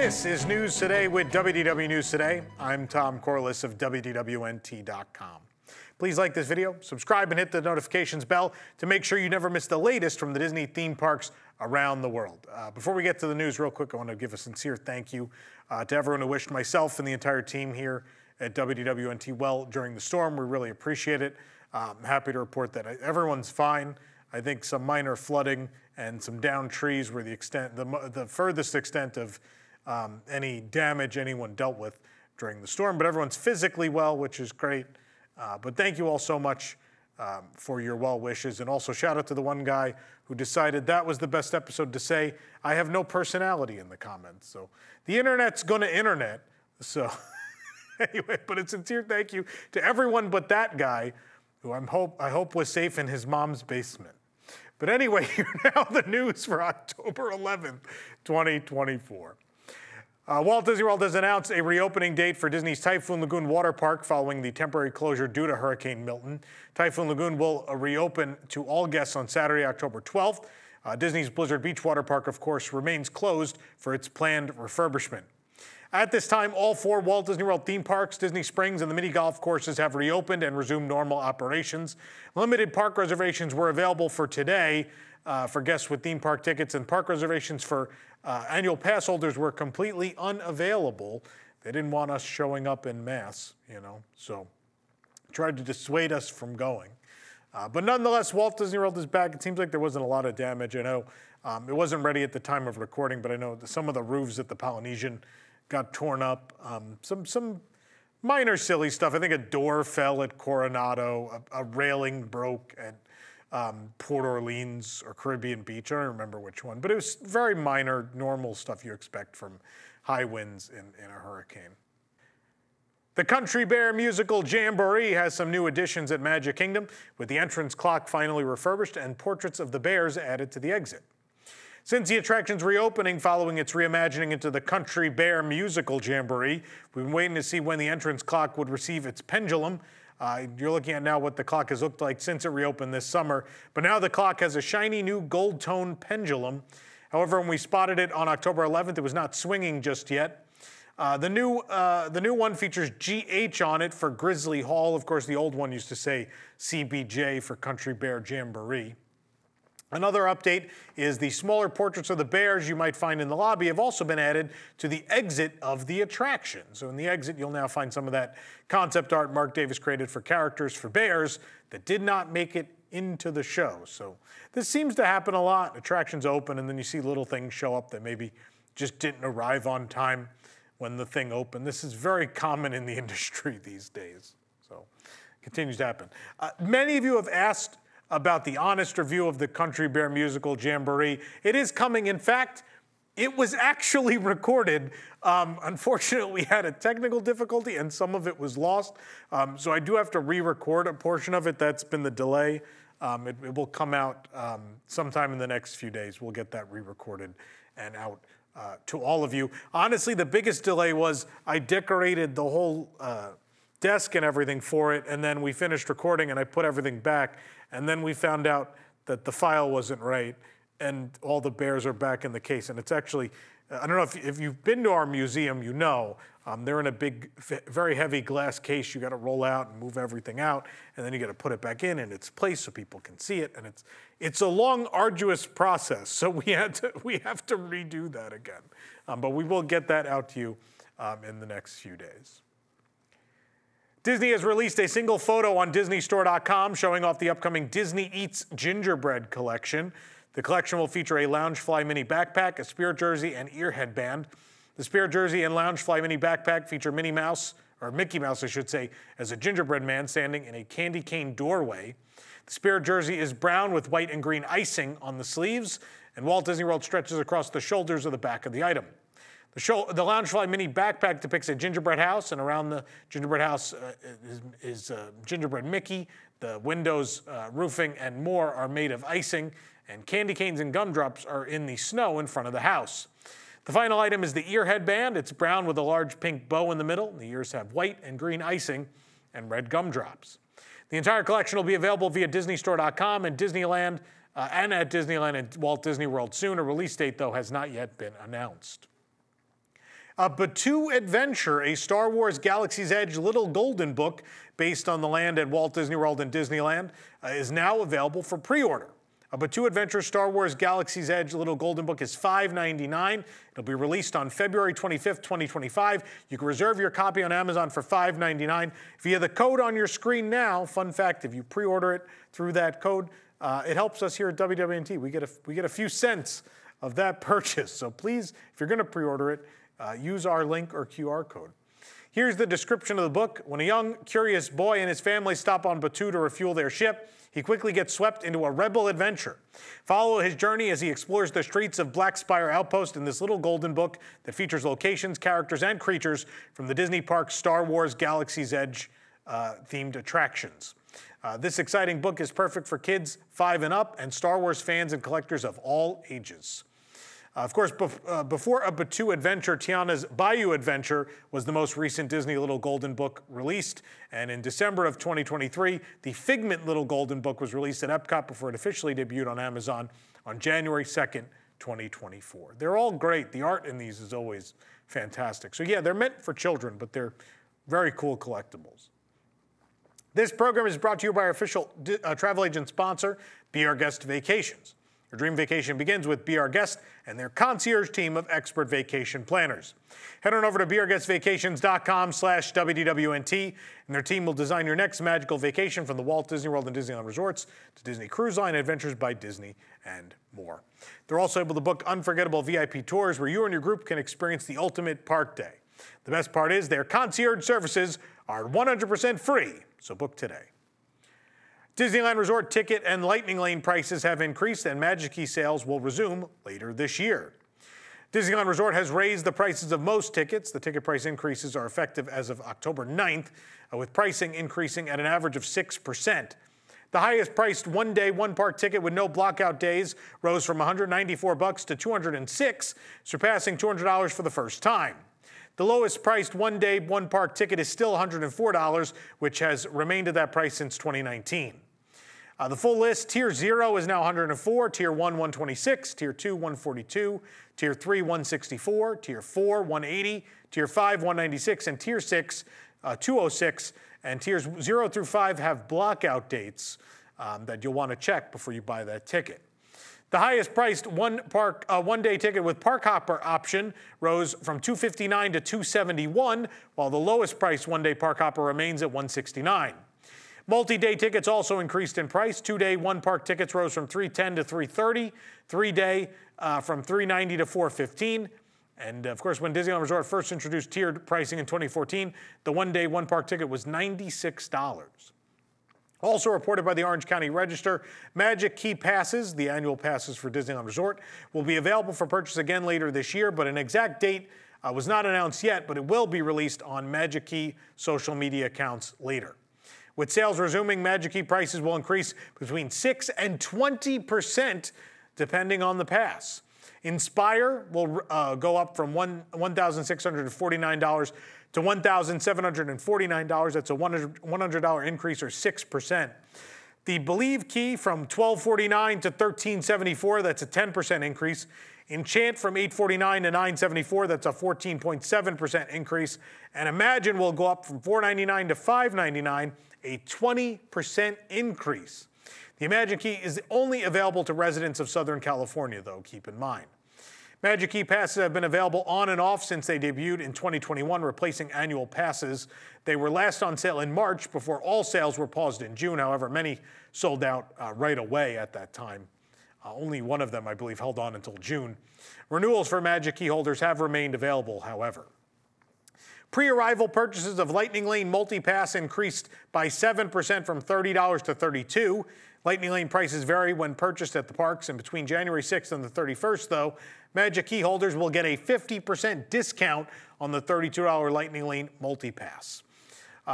This is News Today with WDW News Today. I'm Tom Corliss of WDWNT.com. Please like this video, subscribe, and hit the notifications bell to make sure you never miss the latest from the Disney theme parks around the world. Before we get to the news real quick, I want to give a sincere thank you to everyone who wished myself and the entire team here at WDWNT well during the storm. We really appreciate it. I'm happy to report that everyone's fine. I think some minor flooding and some downed trees were the furthest extent of any damage anyone dealt with during the storm. But everyone's physically well, which is great. But thank you all so much for your well wishes. And also shout out to the one guy who decided that was the best episode to say, I have no personality in the comments. So the internet's going to internet. So anyway, but a sincere thank you to everyone but that guy who I hope was safe in his mom's basement. But anyway, here now the news for October 11th, 2024. Walt Disney World has announced a reopening date for Disney's Typhoon Lagoon water park following the temporary closure due to Hurricane Milton. Typhoon Lagoon will reopen to all guests on Saturday, October 12th. Disney's Blizzard Beach water park, of course, remains closed for its planned refurbishment. At this time, all four Walt Disney World theme parks, Disney Springs, and the mini golf courses have reopened and resumed normal operations. Limited park reservations were available for today for guests with theme park tickets, and park reservations for annual pass holders were completely unavailable. They didn't want us showing up en masse, so tried to dissuade us from going. But nonetheless, Walt Disney World is back. It seems like there wasn't a lot of damage. I know it wasn't ready at the time of recording, but I know some of the roofs at the Polynesian got torn up. Some minor silly stuff. I think a door fell at Coronado. A railing broke at Port Orleans or Caribbean Beach. I don't remember which one, but it was very minor, normal stuff you expect from high winds in a hurricane. The Country Bear musical Jamboree has some new additions at Magic Kingdom, with the entrance clock finally refurbished and portraits of the bears added to the exit. Since the attraction's reopening following its reimagining into the Country Bear musical Jamboree, we've been waiting to see when the entrance clock would receive its pendulum. You're looking at now what the clock has looked like since it reopened this summer, but now the clock has a shiny new gold tone pendulum. However, when we spotted it on October 11th, it was not swinging just yet. The new one features GH on it for Grizzly Hall. Of course, the old one used to say CBJ for Country Bear Jamboree. Another update is the smaller portraits of the bears you might find in the lobby have also been added to the exit of the attraction. So in the exit, you'll now find some of that concept art Mark Davis created for characters for bears that did not make it into the show. So this seems to happen a lot. Attractions open, and then you see little things show up that maybe just didn't arrive on time when the thing opened. This is very common in the industry these days. So it continues to happen. Many of you have asked about the honest review of the Country Bear musical Jamboree. It is coming. In fact, it was actually recorded. Unfortunately, we had a technical difficulty and some of it was lost. So I do have to re-record a portion of it. That's been the delay. It will come out sometime in the next few days. We'll get that re-recorded and out to all of you. Honestly, the biggest delay was I decorated the whole desk and everything for it, and then we finished recording and I put everything back, and then we found out that the file wasn't right and all the bears are back in the case. And it's actually, I don't know if you've been to our museum, you know, they're in a big, very heavy glass case. You got to roll out and move everything out, and then you got to put it back in its place so people can see it. And it's a long, arduous process. So we have to redo that again. But we will get that out to you in the next few days. Disney has released a single photo on DisneyStore.com showing off the upcoming Disney Eats Gingerbread collection. The collection will feature a Loungefly mini backpack, a Spirit jersey, and ear headband. The Spirit jersey and Loungefly mini backpack feature Minnie Mouse, or Mickey Mouse, I should say, as a gingerbread man standing in a candy cane doorway. The Spirit jersey is brown with white and green icing on the sleeves, and Walt Disney World stretches across the shoulders of the back of the item. The Loungefly mini backpack depicts a gingerbread house, and around the gingerbread house is gingerbread Mickey. The windows, roofing, and more are made of icing, and candy canes and gumdrops are in the snow in front of the house. The final item is the ear headband. It's brown with a large pink bow in the middle. The ears have white and green icing and red gumdrops. The entire collection will be available via DisneyStore.com and Disneyland, and at Disneyland and Walt Disney World soon. A release date, though, has not yet been announced. A Batuu Adventure, a Star Wars Galaxy's Edge Little Golden Book based on the land at Walt Disney World and Disneyland, is now available for pre-order. A Batuu Adventure Star Wars Galaxy's Edge Little Golden Book is $5.99. It'll be released on February 25th, 2025. You can reserve your copy on Amazon for $5.99 via the code on your screen now. Fun fact, if you pre-order it through that code, it helps us here at WWNT. We get a few cents of that purchase. So please, if you're going to pre-order it, use our link or QR code. Here's the description of the book. When a young, curious boy and his family stop on Batuu to refuel their ship, he quickly gets swept into a rebel adventure. Follow his journey as he explores the streets of Black Spire Outpost in this little golden book that features locations, characters, and creatures from the Disney Parks Star Wars Galaxy's Edge themed attractions. This exciting book is perfect for kids 5 and up and Star Wars fans and collectors of all ages. Of course, before A Batuu Adventure, Tiana's Bayou Adventure was the most recent Disney Little Golden Book released. And in December of 2023, the Figment Little Golden Book was released at Epcot before it officially debuted on Amazon on January 2nd, 2024. They're all great. The art in these is always fantastic. So yeah, they're meant for children, but they're very cool collectibles. This program is brought to you by our official travel agent sponsor, Be Our Guest Vacations. Your dream vacation begins with Be Our Guest and their concierge team of expert vacation planners. Head on over to beourguestvacations.com/WDWNT, and their team will design your next magical vacation from the Walt Disney World and Disneyland resorts to Disney Cruise Line, Adventures by Disney, and more. They're also able to book unforgettable VIP tours where you and your group can experience the ultimate park day. The best part is their concierge services are 100% free, so book today. Disneyland Resort ticket and Lightning Lane prices have increased, and Magic Key sales will resume later this year. Disneyland Resort has raised the prices of most tickets. The ticket price increases are effective as of October 9th, with pricing increasing at an average of 6%. The highest priced one-day, one-park ticket with no blockout days rose from $194 to $206, surpassing $200 for the first time. The lowest priced one-day, one-park ticket is still $104, which has remained at that price since 2019. The full list: Tier 0 is now $104, Tier 1, $126, Tier 2, $142, Tier 3, $164, Tier 4, $180, Tier 5, $196, and Tier 6, $206. And Tiers 0 through 5 have blockout dates that you'll want to check before you buy that ticket. The highest priced one-day ticket with Park Hopper option rose from $259 to $271, while the lowest priced one-day Park Hopper remains at $169. Multi-day tickets also increased in price. Two-day one-park tickets rose from $310 to $330, three-day from $390 to $415. And of course, when Disneyland Resort first introduced tiered pricing in 2014, the one-day, one-park ticket was $96. Also reported by the Orange County Register, Magic Key passes, the annual passes for Disneyland Resort, will be available for purchase again later this year, but an exact date was not announced yet, but it will be released on Magic Key social media accounts later. With sales resuming, Magic Key prices will increase between 6 and 20% depending on the pass. Inspire will go up from $1,649 to $1,749. That's a $100 increase, or 6%. The Believe Key from $1,249 to $1,374. That's a 10% increase. Enchant from $849 to $974. That's a 14.7% increase. And Imagine will go up from $499 to $599, a 20% increase. The Imagine Key is only available to residents of Southern California, though, keep in mind. Magic Key passes have been available on and off since they debuted in 2021, replacing annual passes. They were last on sale in March before all sales were paused in June. However, many sold out right away at that time. Only one of them, I believe, held on until June. Renewals for Magic Key holders have remained available, however. Pre-arrival purchases of Lightning Lane Multi-Pass increased by 7% from $30 to $32. Lightning Lane prices vary when purchased at the parks, and between January 6th and the 31st, though, Magic Key holders will get a 50% discount on the $32 Lightning Lane Multi-Pass.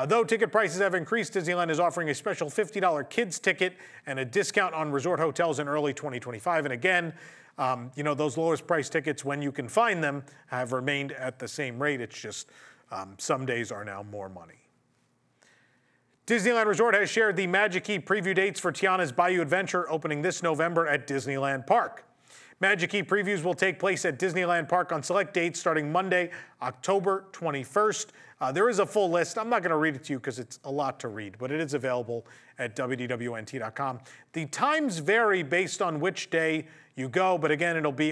Though ticket prices have increased, Disneyland is offering a special $50 kids ticket and a discount on resort hotels in early 2025. And again, those lowest price tickets, when you can find them, have remained at the same rate. It's just some days are now more money. Disneyland Resort has shared the Magic Key preview dates for Tiana's Bayou Adventure, opening this November at Disneyland Park. Magic Key previews will take place at Disneyland Park on select dates starting Monday, October 21st. There is a full list. I'm not going to read it to you because it's a lot to read, but it is available at WDWNT.com. The times vary based on which day you go, but again, it'll be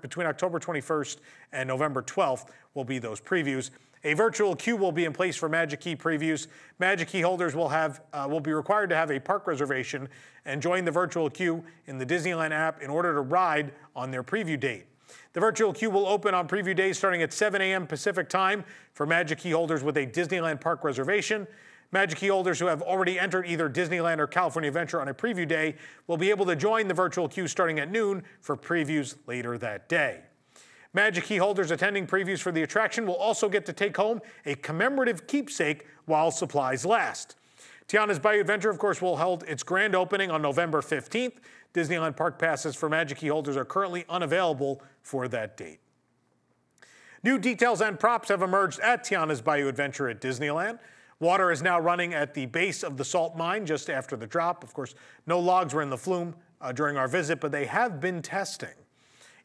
between October 21st and November 12th will be those previews. A virtual queue will be in place for Magic Key previews. Magic Key holders will be required to have a park reservation and join the virtual queue in the Disneyland app in order to ride on their preview date. The virtual queue will open on preview day starting at 7 a.m. Pacific time for Magic Key holders with a Disneyland park reservation. Magic Key holders who have already entered either Disneyland or California Adventure on a preview day will be able to join the virtual queue starting at noon for previews later that day. Magic Key holders attending previews for the attraction will also get to take home a commemorative keepsake while supplies last. Tiana's Bayou Adventure, of course, will hold its grand opening on November 15th. Disneyland Park passes for Magic Key holders are currently unavailable for that date. New details and props have emerged at Tiana's Bayou Adventure at Disneyland. Water is now running at the base of the salt mine just after the drop. Of course, no logs were in the flume during our visit, but they have been testing.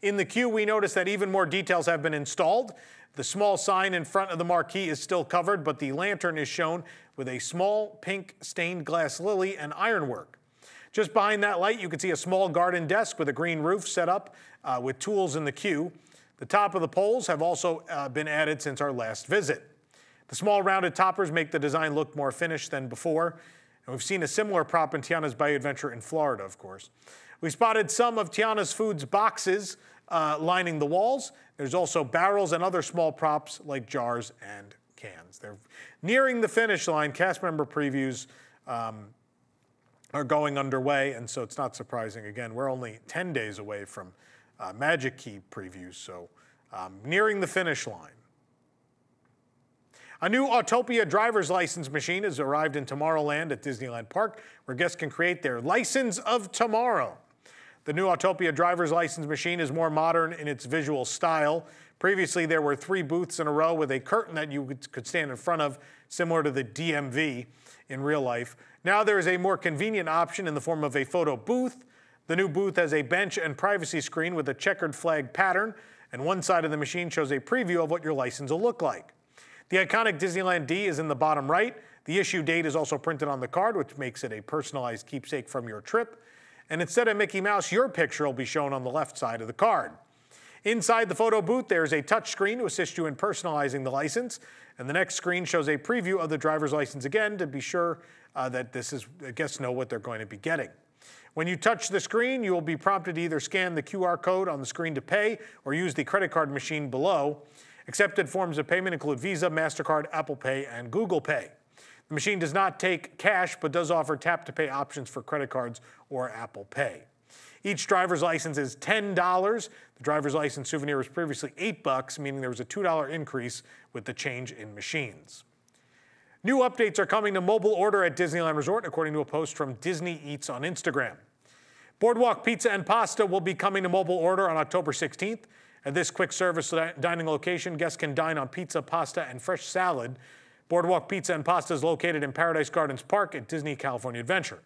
In the queue, we noticed that even more details have been installed. The small sign in front of the marquee is still covered, but the lantern is shown with a small pink stained glass lily and ironwork. Just behind that light, you can see a small garden desk with a green roof set up with tools in the queue. The top of the poles have also been added since our last visit. The small rounded toppers make the design look more finished than before. And we've seen a similar prop in Tiana's Bayou Adventure in Florida, of course. We spotted some of Tiana's Foods boxes lining the walls. There's also barrels and other small props like jars and cans. They're nearing the finish line. Cast member previews are going underway, and so it's not surprising. Again, we're only 10 days away from Magic Key previews, so nearing the finish line. A new Autopia driver's license machine has arrived in Tomorrowland at Disneyland Park, where guests can create their license of tomorrow. The new Autopia driver's license machine is more modern in its visual style. Previously, there were 3 booths in a row with a curtain that you could stand in front of, similar to the DMV in real life. Now there is a more convenient option in the form of a photo booth. The new booth has a bench and privacy screen with a checkered flag pattern, and one side of the machine shows a preview of what your license will look like. The iconic Disneyland D is in the bottom right. The issue date is also printed on the card, which makes it a personalized keepsake from your trip. And instead of Mickey Mouse, your picture will be shown on the left side of the card. Inside the photo booth, there is a touch screen to assist you in personalizing the license. And the next screen shows a preview of the driver's license again to be sure that guests know what they're going to be getting. When you touch the screen, you will be prompted to either scan the QR code on the screen to pay or use the credit card machine below. Accepted forms of payment include Visa, MasterCard, Apple Pay, and Google Pay. The machine does not take cash, but does offer tap-to-pay options for credit cards or Apple Pay. Each driver's license is $10. The driver's license souvenir was previously $8, meaning there was a $2 increase with the change in machines. New updates are coming to mobile order at Disneyland Resort, according to a post from Disney Eats on Instagram. Boardwalk Pizza and Pasta will be coming to mobile order on October 16th. At this quick service dining location, guests can dine on pizza, pasta, and fresh salad. Boardwalk Pizza and Pasta is located in Paradise Gardens Park at Disney California Adventure.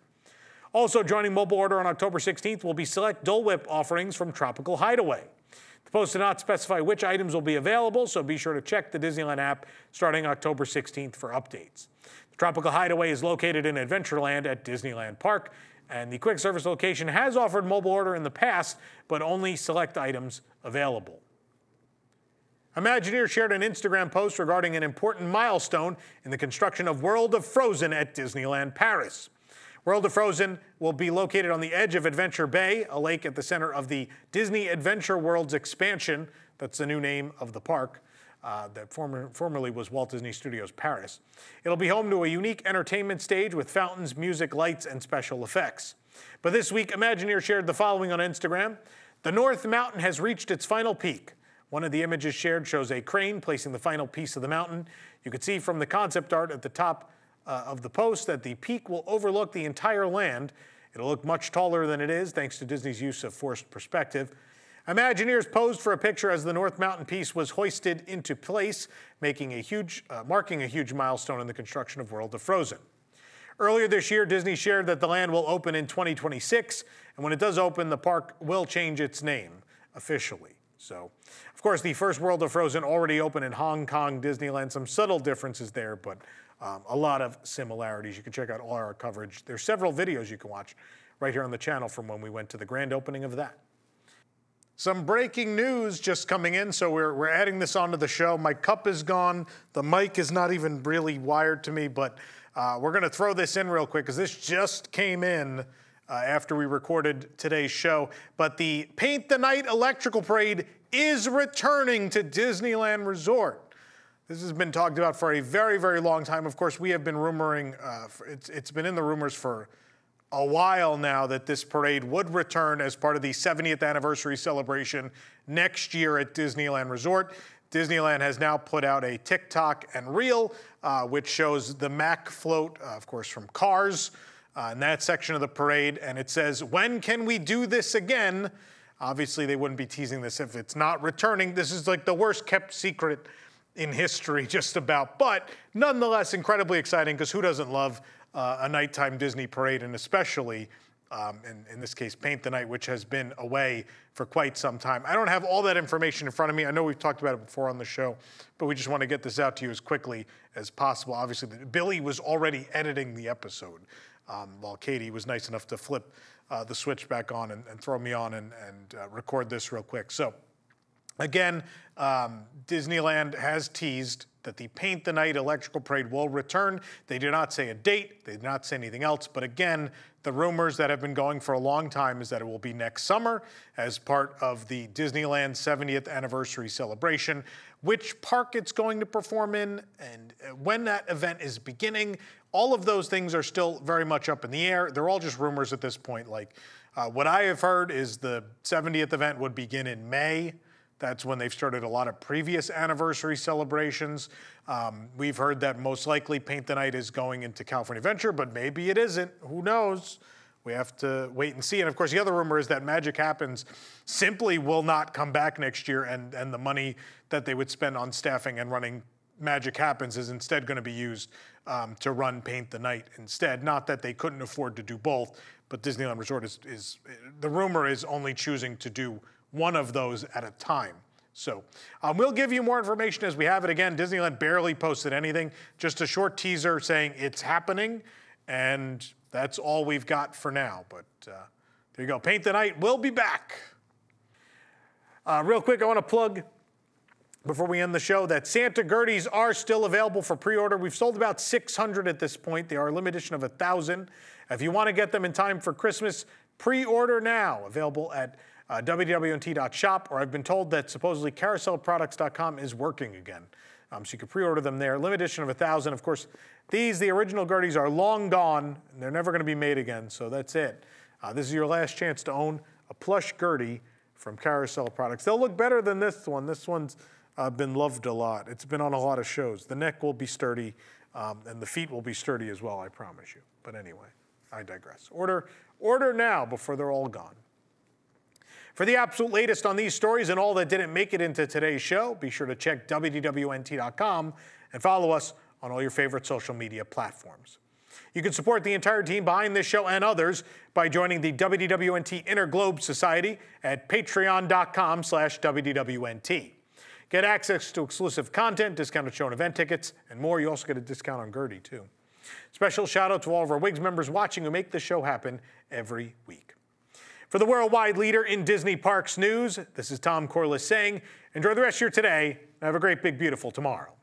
Also joining mobile order on October 16th will be select Dole Whip offerings from Tropical Hideaway. The post did not specify which items will be available, so be sure to check the Disneyland app starting October 16th for updates. The Tropical Hideaway is located in Adventureland at Disneyland Park, and the quick service location has offered mobile order in the past, but only select items available. Imagineers shared an Instagram post regarding an important milestone in the construction of World of Frozen at Disneyland Paris. World of Frozen will be located on the edge of Adventure Bay, a lake at the center of the Disney Adventure World's expansion. That's the new name of the park that formerly was Walt Disney Studios Paris. It'll be home to a unique entertainment stage with fountains, music, lights, and special effects. But this week, Imagineers shared the following on Instagram. The North Mountain has reached its final peak. One of the images shared shows a crane placing the final piece of the mountain. You can see from the concept art at the top of the post that the peak will overlook the entire land. It'll look much taller than it is thanks to Disney's use of forced perspective. Imagineers posed for a picture as the North Mountain piece was hoisted into place, marking a huge milestone in the construction of World of Frozen. Earlier this year, Disney shared that the land will open in 2026, and when it does open, the park will change its name. officially. So, of course, the first World of Frozen already open in Hong Kong Disneyland. Some subtle differences there, but a lot of similarities. You can check out all our coverage. There's several videos you can watch right here on the channel from when we went to the grand opening of that. Some breaking news just coming in, so we're adding this onto the show. My cup is gone. The mic is not even really wired to me, but we're going to throw this in real quick because this just came in after we recorded today's show. But the Paint the Night Electrical Parade is returning to Disneyland Resort. This has been talked about for a very, very long time. Of course, we have been rumoring, it's been in the rumors for a while now that this parade would return as part of the 70th anniversary celebration next year at Disneyland Resort. Disneyland has now put out a TikTok and reel, which shows the Mack float, of course, from Cars in that section of the parade. And it says, "When can we do this again?" Obviously, they wouldn't be teasing this if it's not returning. This is like the worst kept secret in history, just about. But nonetheless, incredibly exciting, because who doesn't love a nighttime Disney parade, and especially, in this case, Paint the Night, which has been away for quite some time. I don't have all that information in front of me. I know we've talked about it before on the show, but we just want to get this out to you as quickly as possible. Obviously, Billy was already editing the episode, while Katie was nice enough to flip the switch back on and throw me on and record this real quick. So, again, Disneyland has teased that the Paint the Night Electrical Parade will return. They did not say a date. They did not say anything else. But again, the rumors that have been going for a long time is that it will be next summer as part of the Disneyland 70th anniversary celebration. Which park it's going to perform in and when that event is beginning, all of those things are still very much up in the air. They're all just rumors at this point. Like what I have heard is the 70th event would begin in May. That's when they've started a lot of previous anniversary celebrations. We've heard that most likely Paint the Night is going into California Adventure, but maybe it isn't. Who knows? We have to wait and see. And of course, the other rumor is that Magic Happens simply will not come back next year, and the money that they would spend on staffing and running Magic Happens is instead going to be used to run Paint the Night instead. Not that they couldn't afford to do both, but Disneyland Resort is the rumor is only choosing to do one of those at a time. So we'll give you more information as we have it. Again, Disneyland barely posted anything, just a short teaser saying it's happening, and that's all we've got for now. But there you go. Paint the Night will be back. Real quick, I want to plug, before we end the show, that Santa Gerties are still available for pre-order. We've sold about 600 at this point. They are a limited edition of 1,000. If you want to get them in time for Christmas, pre-order now. Available at wwnt.shop, or I've been told that supposedly carouselproducts.com is working again. So you can pre-order them there. Limited edition of 1,000. Of course, the original Gerties are long gone, and they're never going to be made again, so that's it. This is your last chance to own a plush Gertie from Carousel Products. They'll look better than this one. This one's been loved a lot. It's been on a lot of shows. The neck will be sturdy, and the feet will be sturdy as well, I promise you. But anyway, I digress. Order now before they're all gone. For the absolute latest on these stories and all that didn't make it into today's show, be sure to check WDWNT.com and follow us on all your favorite social media platforms. You can support the entire team behind this show and others by joining the WDWNT Inner Globe Society at patreon.com/WDWNT. Get access to exclusive content, discounted show and event tickets, and more. You also get a discount on Gertie, too. Special shout out to all of our WIGS members watching who make this show happen every week. For the worldwide leader in Disney Parks news, this is Tom Corliss saying, enjoy the rest of your today, and have a great, big, beautiful tomorrow.